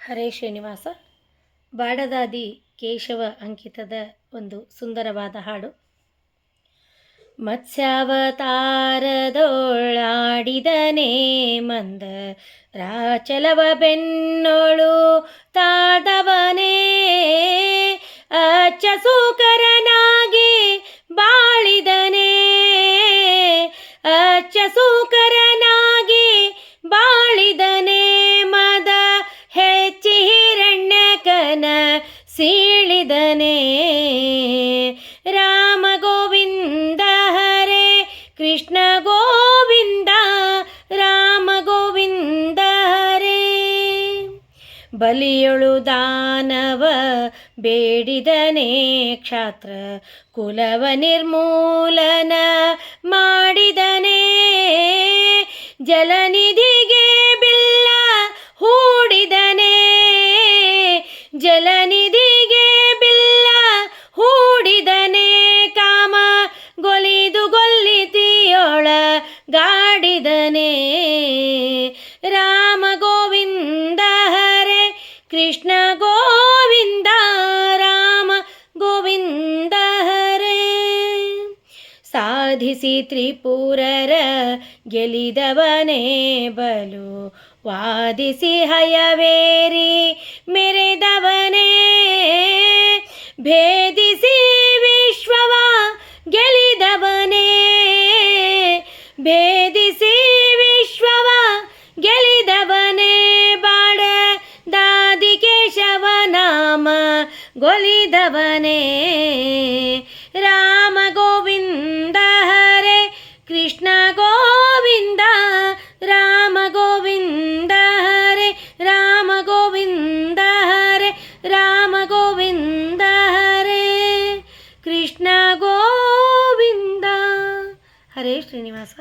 ಹರೇ ಶ್ರೀನಿವಾಸ. ಬಾಡದಾದಿ ಕೇಶವ ಅಂಕಿತದ ಒಂದು ಸುಂದರವಾದ ಹಾಡು. ಮತ್ಸ್ಯಾವತಾರದೊಳಾಡಿದನೇ ಮಂದ ರಾಚಲವ ಬೆನ್ನೋಳು ತಾದವನೇ, ಅಚ್ಚ ಸೂಕರನಾಗಿ ಬಾಳಿದನೇ, ಅಚ್ಚ ಸೂಕರನಾಗಿ ಬಾಳಿದನೇ, ಮದ ಹೆಚ್ಚಿ ಹಿರಣ್ಯಕನ ಸೀಳಿದನೇ. ರಾಮ ಗೋವಿಂದ ಹರೇ ಕೃಷ್ಣ ಗೋವಿಂದ, ರಾಮ ಗೋವಿಂದ ಹರೇ. ಬಲಿಯೊಳು ದಾನವ ಬೇಡಿದನೇ, ಕ್ಷಾತ್ರ ಕುಲವ ನಿರ್ಮೂಲನ ಮಾಡಿದನೇ, ಜಲನಿಧಿಗೆ ಬಿಲ್ಲ ಹೂಡಿದನೇ, ಜಲನಿಧಿಗೆ ಬಿಲ್ಲ ಹೂಡಿದನೇ, ಕಾಮ ಗೊಲಿದು ಗಾಡಿದನೇ. ರಾಮ ಗೋವಿಂದ ಹರೇ ಕೃಷ್ಣ ಗೋವಿಂದ, ರಾಮ ಗೋವಿಂದ ಹರೇ. ಸಾಧಿಸಿ ತ್ರಿಪುರರ ಗೆಲಿದವನೇ, ಬಲು ವಾದಿಸಿ ಹಯವೇರಿ ಮೆರೆದವನೇ, ಭೇದಿಸಿ ವಿಶ್ವವ ಗೆಲಿದವನೇ, ಭೇದಿಸಿ ವಿಶ್ವವ ಗೆಲಿದವನೇ, ಬಾಡದಾದಿ ಕೇಶವ ನಾಮ ಗೊಲಿದವನೇ. ರಾಮ ಗೋವಿಂದ ಹರೇ ಕೃಷ್ಣ ಗೋವಿಂದ, ರಾಮ ಗೋವಿಂದ ಹರೇ, ರಾಮ ಗೋವಿಂದ ಹರೇ, ರಾಮ ಗೋವಿಂದ ಹರೇ, ಕೃಷ್ಣ ಗೋವಿಂದ. ಹರೇ ಶ್ರೀನಿವಾಸ.